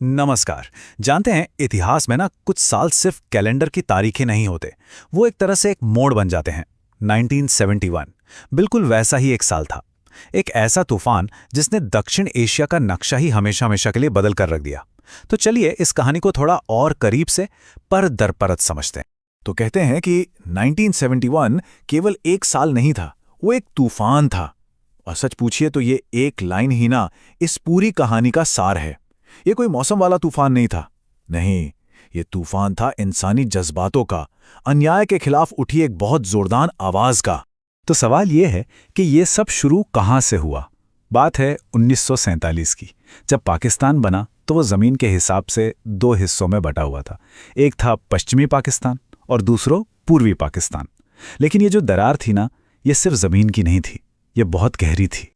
नमस्कार। जानते हैं इतिहास में ना कुछ साल सिर्फ कैलेंडर की तारीखें नहीं होते, वो एक तरह से एक मोड़ बन जाते हैं। 1971 बिल्कुल वैसा ही एक साल था। एक ऐसा तूफान जिसने दक्षिण एशिया का नक्शा ही हमेशा हमेशा के लिए बदल कर रख दिया। तो चलिए इस कहानी को थोड़ा और करीब से परत दर परत समझते हैं। तो कहते हैं कि 1971 केवल एक साल नहीं था, वो एक तूफान था। और सच पूछिए तो ये एक लाइन ही ना इस पूरी कहानी का सार है। ये कोई मौसम वाला तूफान नहीं था। नहीं, ये तूफान था इंसानी जज्बातों का, अन्याय के खिलाफ उठी एक बहुत जोरदार आवाज का। तो सवाल ये है कि ये सब शुरू कहाँ से हुआ। बात है 1947 की। जब पाकिस्तान बना तो वो जमीन के हिसाब से दो हिस्सों में बटा हुआ था। एक था पश्चिमी पाकिस्तान और दूसरो पूर्वी पाकिस्तान। लेकिन ये जो दरार थी ना, ये सिर्फ जमीन की नहीं थी, ये बहुत गहरी थी।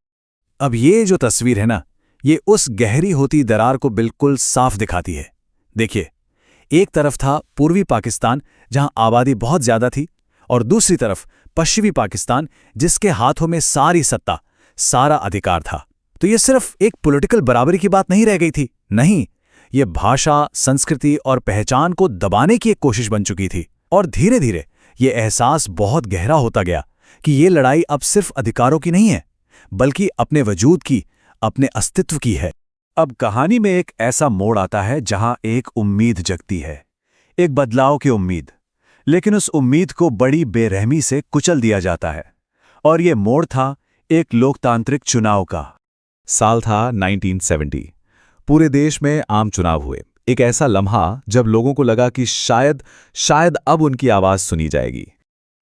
अब ये जो तस्वीर है ना, ये उस गहरी होती दरार को बिल्कुल साफ दिखाती है। देखिए, एक तरफ था पूर्वी पाकिस्तान जहां आबादी बहुत ज्यादा थी, और दूसरी तरफ पश्चिमी पाकिस्तान जिसके हाथों में सारी सत्ता, सारा अधिकार था। तो ये सिर्फ एक पॉलिटिकल बराबरी की बात नहीं रह गई थी। नहीं, ये भाषा, संस्कृति और पहचान को दबाने की एक कोशिश बन चुकी थी। और धीरे धीरे ये एहसास बहुत गहरा होता गया कि ये लड़ाई अब सिर्फ अधिकारों की नहीं है, बल्कि अपने वजूद की, अपने अस्तित्व की है। अब कहानी में एक ऐसा मोड़ आता है जहां एक उम्मीद जगती है, एक बदलाव की उम्मीद। लेकिन उस उम्मीद को बड़ी बेरहमी से कुचल दिया जाता है। और ये मोड़ था एक लोकतांत्रिक चुनाव का। साल था 1970। पूरे देश में आम चुनाव हुए। एक ऐसा लम्हा जब लोगों को लगा कि शायद अब उनकी आवाज सुनी जाएगी।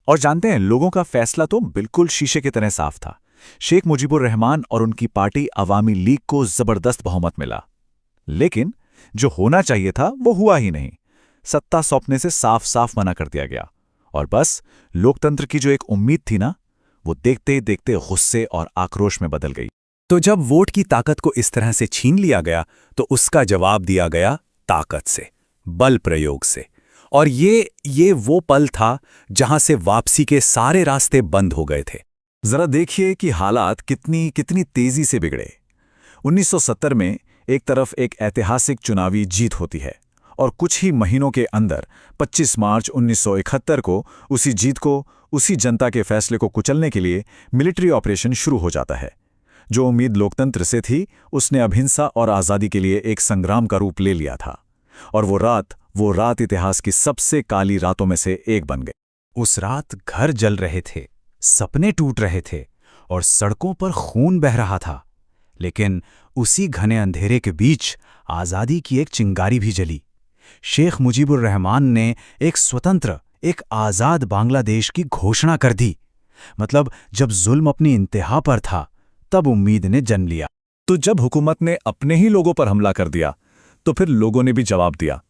और जानते हैं, लोगों का फैसला तो बिल्कुल शीशे की तरह साफ था। शेख मुजीबुर रहमान और उनकी पार्टी अवामी लीग को जबरदस्त बहुमत मिला। लेकिन जो होना चाहिए था वो हुआ ही नहीं। सत्ता सौंपने से साफ साफ मना कर दिया गया। और बस लोकतंत्र की जो एक उम्मीद थी ना, वो देखते देखते गुस्से और आक्रोश में बदल गई। तो जब वोट की ताकत को इस तरह से छीन लिया गया, तो उसका जवाब दिया गया ताकत से, बल प्रयोग से। और ये वो पल था जहां से वापसी के सारे रास्ते बंद हो गए थे। जरा देखिए कि हालात कितनी तेजी से बिगड़े। 1970 में एक तरफ एक ऐतिहासिक चुनावी जीत होती है, और कुछ ही महीनों के अंदर 25 मार्च 1971 को उसी जीत को, उसी जनता के फैसले को कुचलने के लिए मिलिट्री ऑपरेशन शुरू हो जाता है। जो उम्मीद लोकतंत्र से थी, उसने अहिंसा और आज़ादी के लिए एक संग्राम का रूप ले लिया था। और वो रात इतिहास की सबसे काली रातों में से एक बन गई। उस रात घर जल रहे थे, सपने टूट रहे थे, और सड़कों पर खून बह रहा था। लेकिन उसी घने अंधेरे के बीच आज़ादी की एक चिंगारी भी जली। शेख मुजीबुर रहमान ने एक स्वतंत्र, एक आज़ाद बांग्लादेश की घोषणा कर दी। मतलब जब जुल्म अपनी इंतहा पर था, तब उम्मीद ने जन्म लिया। तो जब हुकूमत ने अपने ही लोगों पर हमला कर दिया, तो फिर लोगों ने भी जवाब दिया।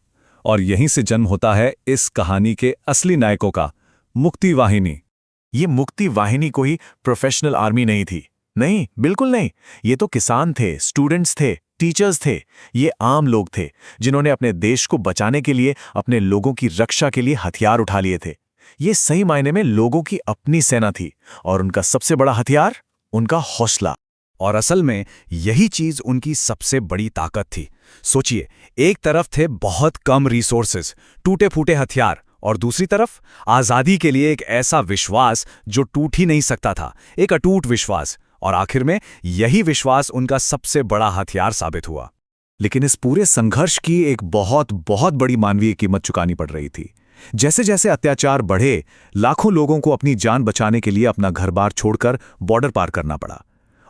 और यहीं से जन्म होता है इस कहानी के असली नायकों का, मुक्ति वाहिनी। ये मुक्ति वाहिनी कोई प्रोफेशनल आर्मी नहीं थी। नहीं, बिल्कुल नहीं। ये तो किसान थे, स्टूडेंट्स थे, टीचर्स थे। ये आम लोग थे जिन्होंने अपने देश को बचाने के लिए, अपने लोगों की रक्षा के लिए हथियार उठा लिए थे। ये सही मायने में लोगों की अपनी सेना थी, और उनका सबसे बड़ा हथियार उनका हौसला। और असल में यही चीज उनकी सबसे बड़ी ताकत थी। सोचिए, एक तरफ थे बहुत कम रिसोर्सेज, टूटे फूटे हथियार, और दूसरी तरफ आज़ादी के लिए एक ऐसा विश्वास जो टूट ही नहीं सकता था, एक अटूट विश्वास। और आखिर में यही विश्वास उनका सबसे बड़ा हथियार साबित हुआ। लेकिन इस पूरे संघर्ष की एक बहुत बहुत बड़ी मानवीय कीमत चुकानी पड़ रही थी। जैसे जैसे अत्याचार बढ़े, लाखों लोगों को अपनी जान बचाने के लिए अपना घर-बार छोड़कर बॉर्डर पार करना पड़ा।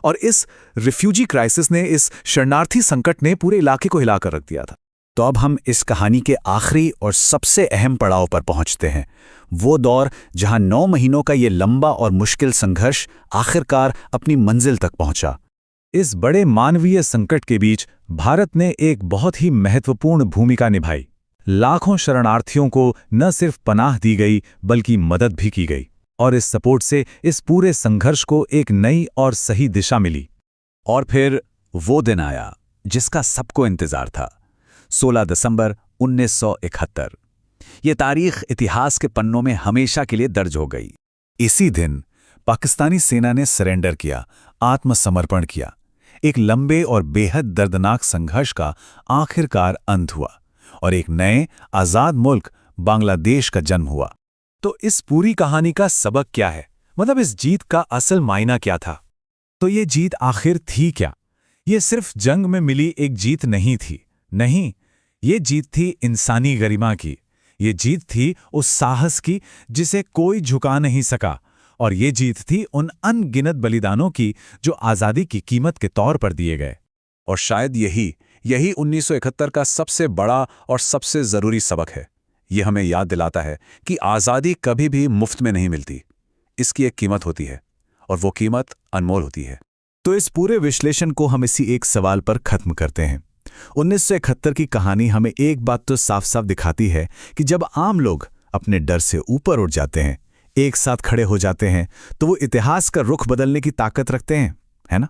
और इस रिफ्यूजी क्राइसिस ने, इस शरणार्थी संकट ने पूरे इलाके को हिलाकर रख दिया था। तो अब हम इस कहानी के आखिरी और सबसे अहम पड़ाव पर पहुंचते हैं। वो दौर जहां 9 महीनों का ये लंबा और मुश्किल संघर्ष आखिरकार अपनी मंजिल तक पहुंचा। इस बड़े मानवीय संकट के बीच भारत ने एक बहुत ही महत्वपूर्ण भूमिका निभाई। लाखों शरणार्थियों को न सिर्फ पनाह दी गई, बल्कि मदद भी की गई। और इस सपोर्ट से इस पूरे संघर्ष को एक नई और सही दिशा मिली। और फिर वो दिन आया जिसका सबको इंतजार था, 16 दिसंबर 1971। ये तारीख इतिहास के पन्नों में हमेशा के लिए दर्ज हो गई। इसी दिन पाकिस्तानी सेना ने सरेंडर किया, आत्मसमर्पण किया। एक लंबे और बेहद दर्दनाक संघर्ष का आखिरकार अंत हुआ और एक नए आज़ाद मुल्क बांग्लादेश का जन्म हुआ। तो इस पूरी कहानी का सबक क्या है? मतलब इस जीत का असल मायना क्या था? तो ये जीत आखिर थी क्या? ये सिर्फ जंग में मिली एक जीत नहीं थी। नहीं, ये जीत थी इंसानी गरिमा की। ये जीत थी उस साहस की जिसे कोई झुका नहीं सका। और ये जीत थी उन अनगिनत बलिदानों की जो आज़ादी की कीमत के तौर पर दिए गए। और शायद यही 1971 का सबसे बड़ा और सबसे ज़रूरी सबक है। ये हमें याद दिलाता है कि आज़ादी कभी भी मुफ्त में नहीं मिलती। इसकी एक कीमत होती है और वो कीमत अनमोल होती है। तो इस पूरे विश्लेषण को हम इसी एक सवाल पर खत्म करते हैं। 1971 की कहानी हमें एक बात तो साफ साफ दिखाती है कि जब आम लोग अपने डर से ऊपर उठ जाते हैं, एक साथ खड़े हो जाते हैं, तो वो इतिहास का रुख बदलने की ताकत रखते हैं, है ना?